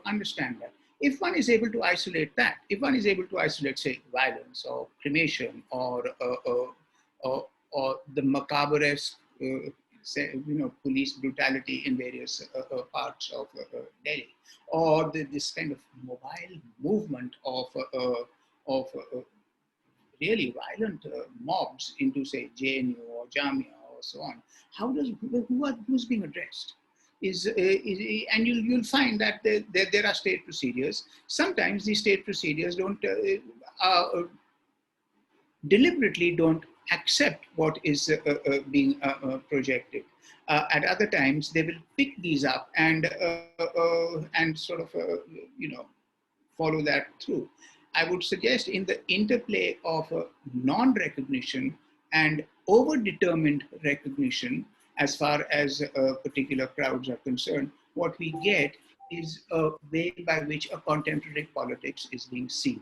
understand that? If one is able to isolate that, if one is able to isolate, say, violence or cremation or the macabre-esque, police brutality in various parts of Delhi, or this kind of mobile movement of really violent mobs into, say, JNU or Jamia or so on. How does who's being addressed? And you'll find that there are state procedures. Sometimes these state procedures don't deliberately don't accept what is being projected. At other times, they will pick these up and sort of follow that through. I would suggest in the interplay of non-recognition and over-determined recognition, as far as particular crowds are concerned, what we get is a way by which a contemporary politics is being seen.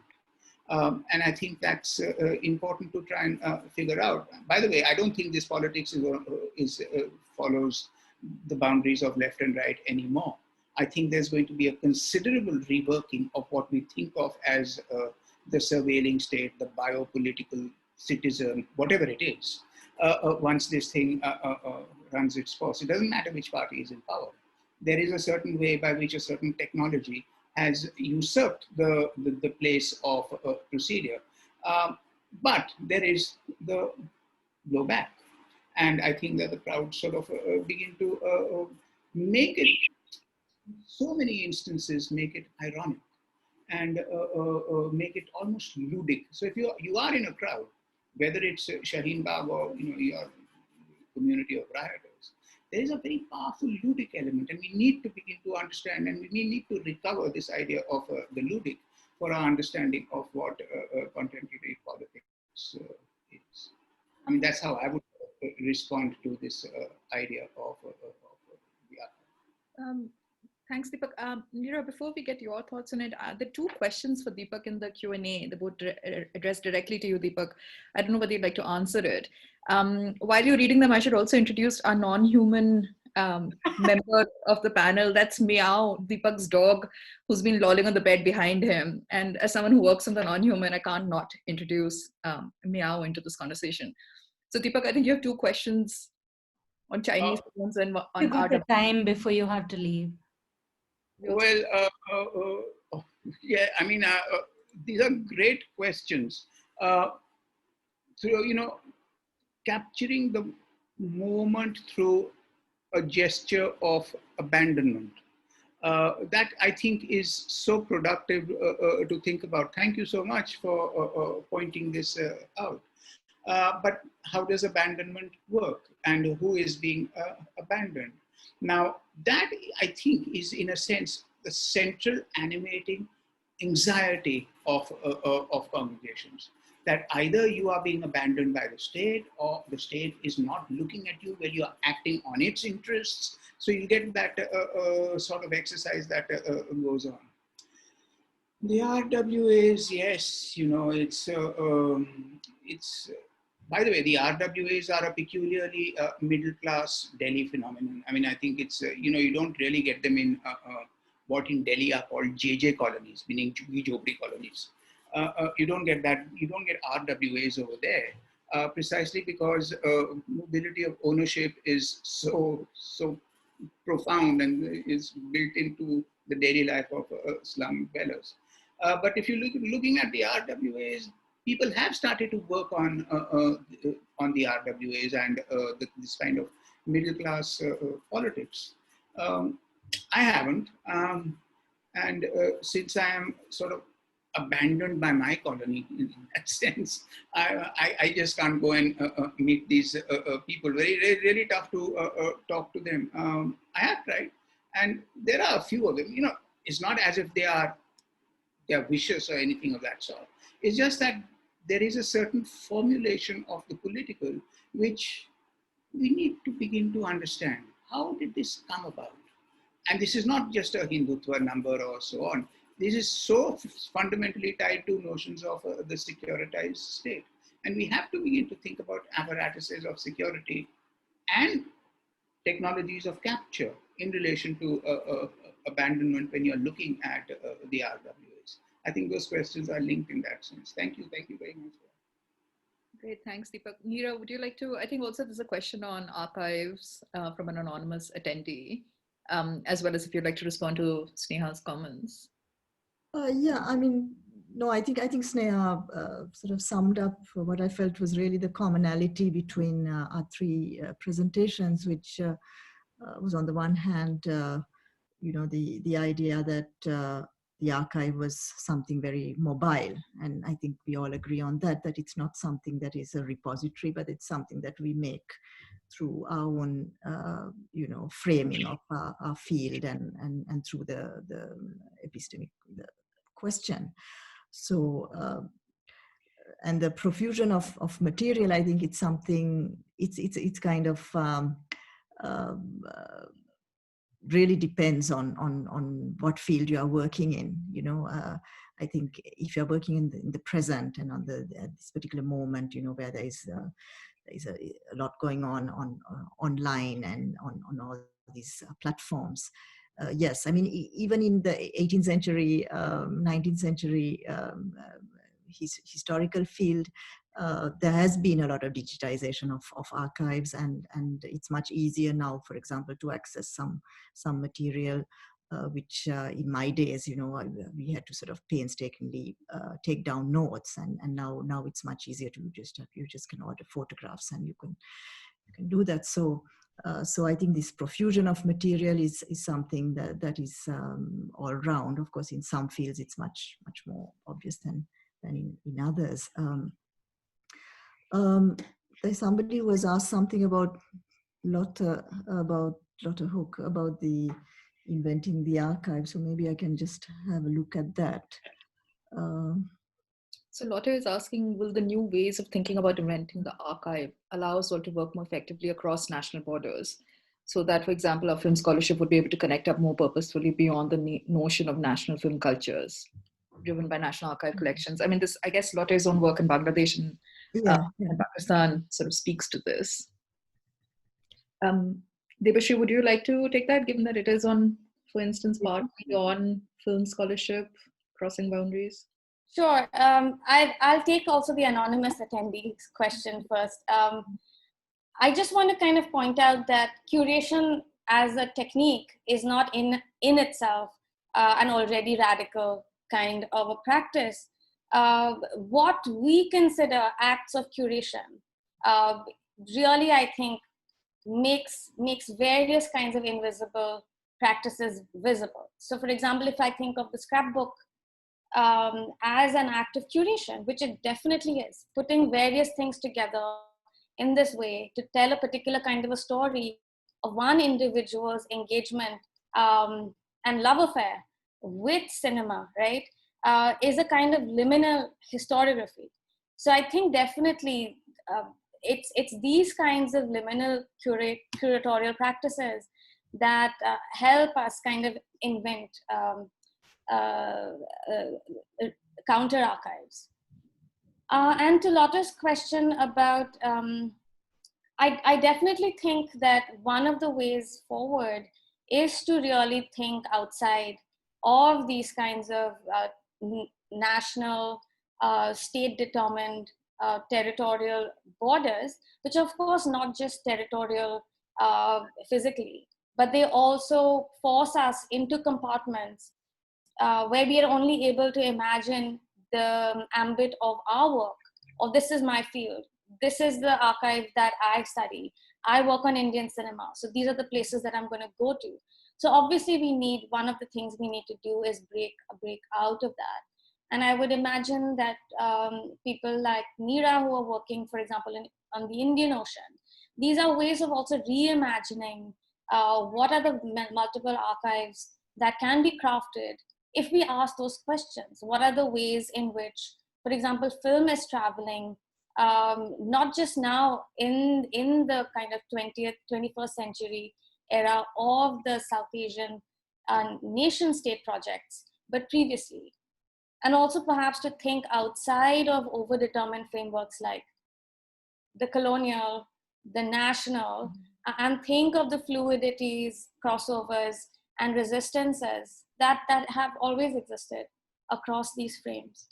And I think that's important to try and figure out. By the way, I don't think this politics follows the boundaries of left and right anymore. I think there's going to be a considerable reworking of what we think of as the surveilling state, the biopolitical citizen, whatever it is, once this thing runs its course. It doesn't matter which party is in power. There is a certain way by which a certain technology has usurped the place of procedure. But there is the blowback. And I think that the crowd sort of begin to make it, so many instances make it ironic and make it almost ludic. So if you are in a crowd, whether it's Shaheen Bagh or your community of rioters, there is a very powerful ludic element, and we need to begin to understand, and we need to recover this idea of the ludic for our understanding of what contemporary politics is. I mean, that's how I would respond to this idea of the archive. Thanks, Deepak. Neera, before we get your thoughts on it, the two questions for Deepak in the Q&A, they're both addressed directly to you, Deepak. I don't know whether you'd like to answer it. While you're reading them, I should also introduce our non-human member of the panel. That's Meow, Deepak's dog, who's been lolling on the bed behind him. And as someone who works on the non-human, I can't not introduce Meow into this conversation. So Deepak, I think you have two questions on Chinese phones and on You got the RW. time before you have to leave. Well, yeah, I mean, these are great questions. So, capturing the moment through a gesture of abandonment. That I think is so productive to think about. Thank you so much for pointing this out. But how does abandonment work, and who is being abandoned? Now, that I think is, in a sense, the central animating anxiety of congregations. That either you are being abandoned by the state, or the state is not looking at you when you are acting on its interests. So you get that sort of exercise that goes on. The RWAs, yes, it's. By the way, the RWAs are a peculiarly middle class Delhi phenomenon. I mean, I think it's you don't really get them in what in Delhi are called JJ colonies, meaning Jhuggi Jhopri colonies. You don't get that. You don't get RWAs over there, precisely because mobility of ownership is so profound and is built into the daily life of slum dwellers. But if you looking at the RWAs, people have started to work on the RWAs and this kind of middle class politics. I haven't, and since I am sort of abandoned by my colony in that sense, I just can't go and meet these people. Really tough to talk to them. I have tried, and there are a few of them. It's not as if they're vicious or anything of that sort. It's just that there is a certain formulation of the political which we need to begin to understand. How did this come about? And this is not just a Hindutva number or so on. This is so fundamentally tied to notions of the securitized state. And we have to begin to think about apparatuses of security and technologies of capture in relation to abandonment when you're looking at the RWAs. I think those questions are linked in that sense. Thank you very much. Great, thanks, Deepak. Neera, would you like to? I think also there's a question on archives from an anonymous attendee, as well as if you'd like to respond to Sneha's comments. Yeah, I mean, no, I think Sneha sort of summed up what I felt was really the commonality between our three presentations, which was on the one hand, the idea that the archive was something very mobile, and I think we all agree on that it's not something that is a repository, but it's something that we make through our own framing of our field and through the epistemic question. So and the profusion of material, I think it's something, it's kind of really depends on what field you are working in. I think if you're working in the present and on this particular moment, where there is a lot going on online and on all these platforms. Yes, I mean, even in the 18th century, 19th century historical field, there has been a lot of digitization of archives, and it's much easier now, for example, to access some material which in my days, we had to sort of painstakingly take down notes, and now it's much easier to you just can order photographs and you can do that. So I think this profusion of material is something that is all round. Of course, in some fields it's much more obvious than in others. There's somebody who has asked something about Lotte Hook, about the inventing the archive. So maybe I can just have a look at that. So Lotte is asking, will the new ways of thinking about inventing the archive allow us all to work more effectively across national borders? so that, for example, our film scholarship would be able to connect up more purposefully beyond the notion of national film cultures driven by National Archive collections. I mean, this, I guess, Lotte's own work in Bangladesh and Pakistan sort of speaks to this. Debashri, would you like to take that, given that it is on, for instance, partly on film scholarship, crossing boundaries? Sure. I'll take also the anonymous attendee's question first. I just want to kind of point out that curation as a technique is not in itself an already radical kind of a practice. What we consider acts of curation really, I think, makes various kinds of invisible practices visible. So for example, if I think of the scrapbook as an act of curation, which it definitely is, putting various things together in this way to tell a particular kind of a story of one individual's engagement and love affair with cinema, right, is a kind of liminal historiography. So I think definitely it's these kinds of liminal curatorial practices that help us kind of invent counter archives. And to Lotta's question about, I definitely think that one of the ways forward is to really think outside of these kinds of national, state-determined territorial borders, which of course not just territorial physically, but they also force us into compartments where we are only able to imagine the ambit of our work, or this is my field, this is the archive that I study, I work on Indian cinema, so these are the places that I'm going to go to. So obviously one of the things we need to do is break out of that. And I would imagine that people like Neera, who are working, for example, on the Indian Ocean, these are ways of also reimagining what are the multiple archives that can be crafted if we ask those questions. What are the ways in which, for example, film is traveling, not just now in the kind of 20th, 21st century era of the South Asian nation state projects, but previously. And also perhaps to think outside of overdetermined frameworks like the colonial, the national, and think of the fluidities, crossovers, and resistances that have always existed across these frames.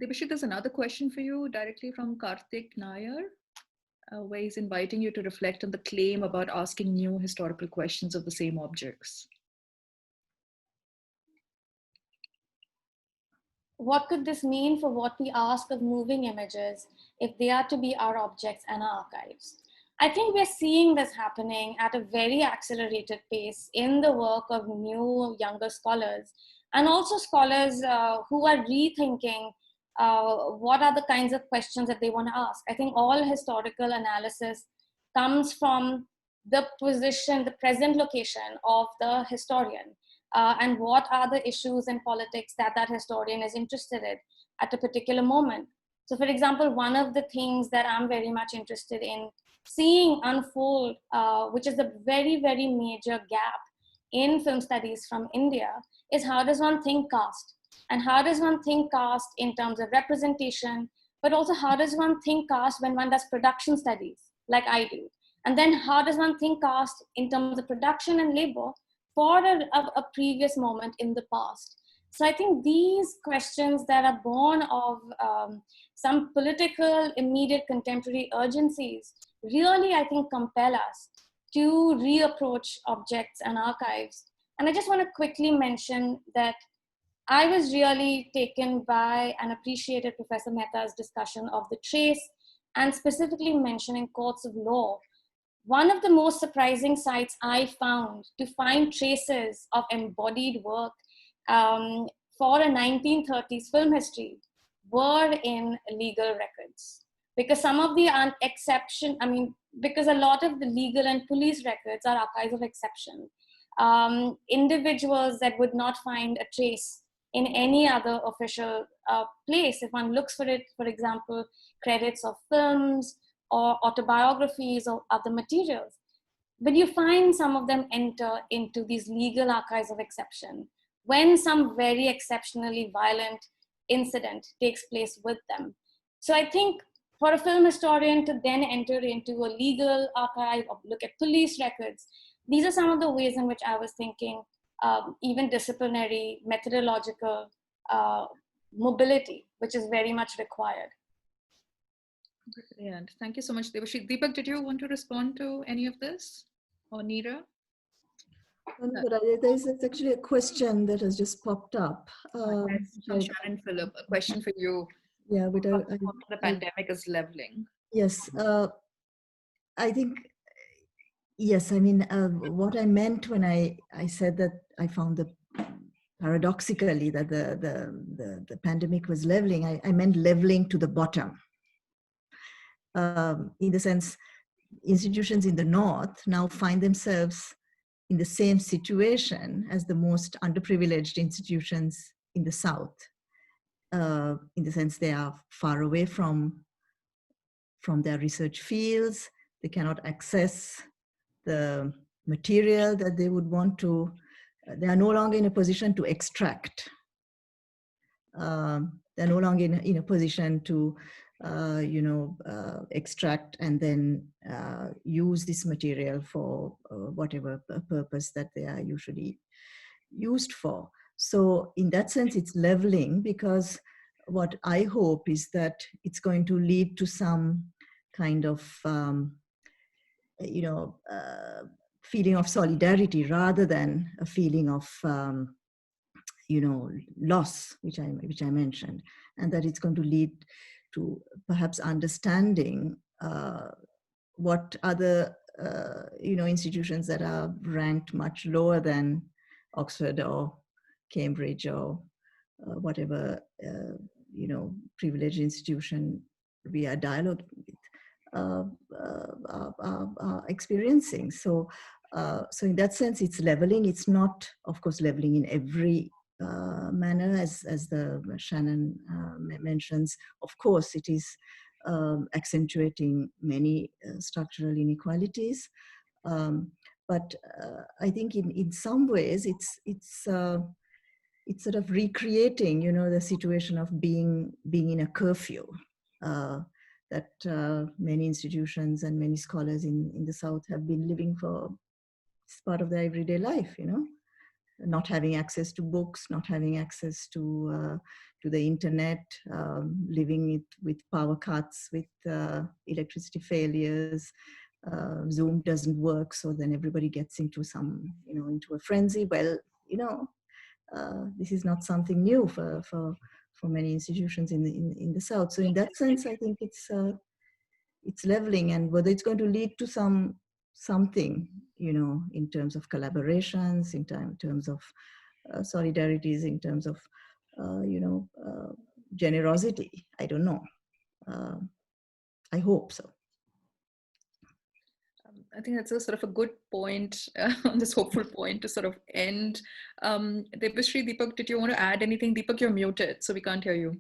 Debashri, there's another question for you directly from Karthik Nair, where he's inviting you to reflect on the claim about asking new historical questions of the same objects. What could this mean for what we ask of moving images if they are to be our objects and our archives? I think we're seeing this happening at a very accelerated pace in the work of new, younger scholars, and also scholars who are rethinking what are the kinds of questions that they want to ask. I think all historical analysis comes from the position, the present location of the historian. And what are the issues and politics that historian is interested in at a particular moment. So for example, one of the things that I'm very much interested in seeing unfold, which is a very, very major gap in film studies from India, is how does one think caste? And how does one think caste in terms of representation, but also how does one think caste when one does production studies, like I do? And then how does one think caste in terms of production and labor for a previous moment in the past? So I think these questions that are born of some political, immediate contemporary urgencies really, I think, compel us to reapproach objects and archives. And I just want to quickly mention that I was really taken by and appreciated Professor Mehta's discussion of the trace, and specifically mentioning courts of law. One of the most surprising sites I found to find traces of embodied work for a 1930s film history were in legal records. Because some of the exception, because a lot of the legal and police records are archives of exception. Individuals that would not find a trace in any other official place. If one looks for it, for example, credits of films, or autobiographies or other materials. but you find some of them enter into these legal archives of exception when some very exceptionally violent incident takes place with them. So I think for a film historian to then enter into a legal archive or look at police records, these are some of the ways in which I was thinking even disciplinary, methodological mobility, which is very much required. Brilliant. Thank you so much, Devashri. Deepak, did you want to respond to any of this? Or Neera? But there's actually a question that has just popped up. Yes, from Shannon Phillip, a question for you. Yeah, but The pandemic is leveling. yes, I think, yes, I mean, what I meant when I said that I found the paradoxically that the pandemic was leveling, I meant leveling to the bottom. In the sense, institutions in the North now find themselves in the same situation as the most underprivileged institutions in the South. In the sense they are far away from their research fields, they cannot access the material that they would want to, they are no longer in a position to extract. They're no longer in a position to, extract and then use this material for whatever purpose that they are usually used for. So in that sense, it's leveling, because what I hope is that it's going to lead to some kind of, feeling of solidarity rather than a feeling of, loss, which I mentioned, and that it's going to lead to perhaps understanding what other, institutions that are ranked much lower than Oxford or Cambridge or whatever, privileged institution we are dialoguing with, are experiencing. So in that sense, it's leveling. It's not, of course, leveling in every manner, as the Shannon mentions. Of course, it is accentuating many structural inequalities. But I think in some ways, it's sort of recreating, the situation of being in a curfew. That many institutions and many scholars in the South have been living for. It's part of their everyday life, not having access to books, not having access to the internet, living it with power cuts, with electricity failures. Zoom doesn't work, so then everybody gets into into a frenzy. Well, this is not something new for many institutions in the South. So in that sense, I think it's leveling, and whether it's going to lead to something, in terms of collaborations, in terms of solidarities, in terms of, generosity, I don't know. I hope so. I think that's a sort of a good point, on this hopeful point to sort of end. Devashri, Deepak, did you want to add anything? Deepak, you're muted, so we can't hear you.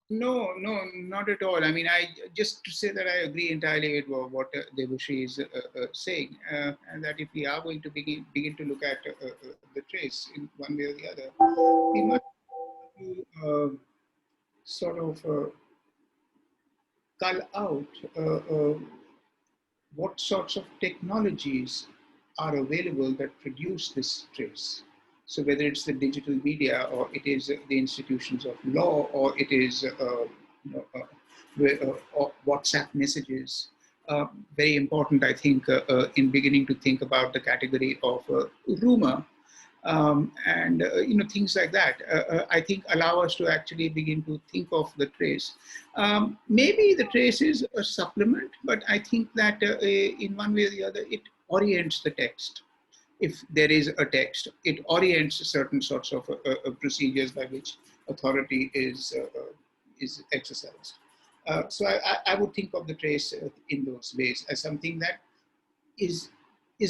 No, not at all. I mean, I just to say that I agree entirely with what Devashri is saying, and that if we are going to begin to look at the trace in one way or the other, we must sort of cull out what sorts of technologies are available that produce this trace. So whether it's the digital media, or it is the institutions of law, or it is WhatsApp messages. Very important, I think, in beginning to think about the category of rumor, and things like that, I think allow us to actually begin to think of the trace. Maybe the trace is a supplement, but I think that in one way or the other, it orients the text. If there is a text, it orients certain sorts of procedures by which authority is exercised. So I would think of the trace in those ways as something that is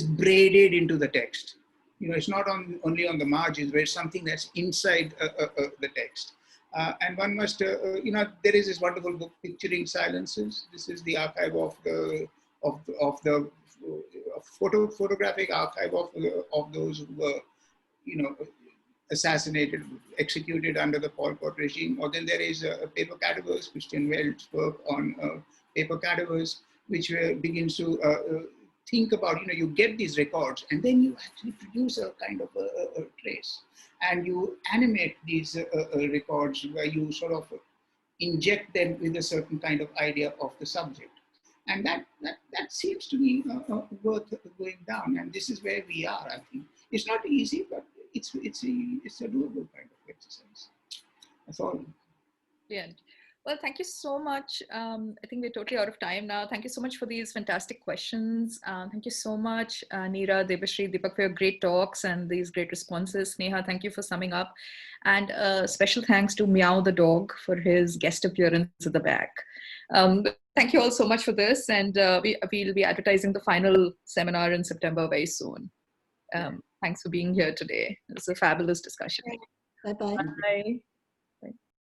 braided into the text. It's not only on the margins, but it's something that's inside the text. And one must, there is this wonderful book, Picturing Silences. This is the archive of the photographic archive of those who were, assassinated, executed under the Pol Pot regime. Or then there is a paper cadavers, Christian Welt's work on paper cadavers, which begins to think about, you get these records and then you actually produce a kind of a trace, and you animate these records where you sort of inject them with a certain kind of idea of the subject. And that seems to me worth going down. And this is where we are, I think. It's not easy, but it's a doable kind of exercise. That's all. Brilliant. Well, thank you so much. I think we're totally out of time now. Thank you so much for these fantastic questions. Thank you so much, Neera, Debashri, Deepak, for your great talks and these great responses. Sneha, thank you for summing up. And special thanks to Meow the dog for his guest appearance at the back. Thank you all so much for this. And we'll be advertising the final seminar in September very soon. Thanks for being here today. It was a fabulous discussion. Bye-bye. Bye.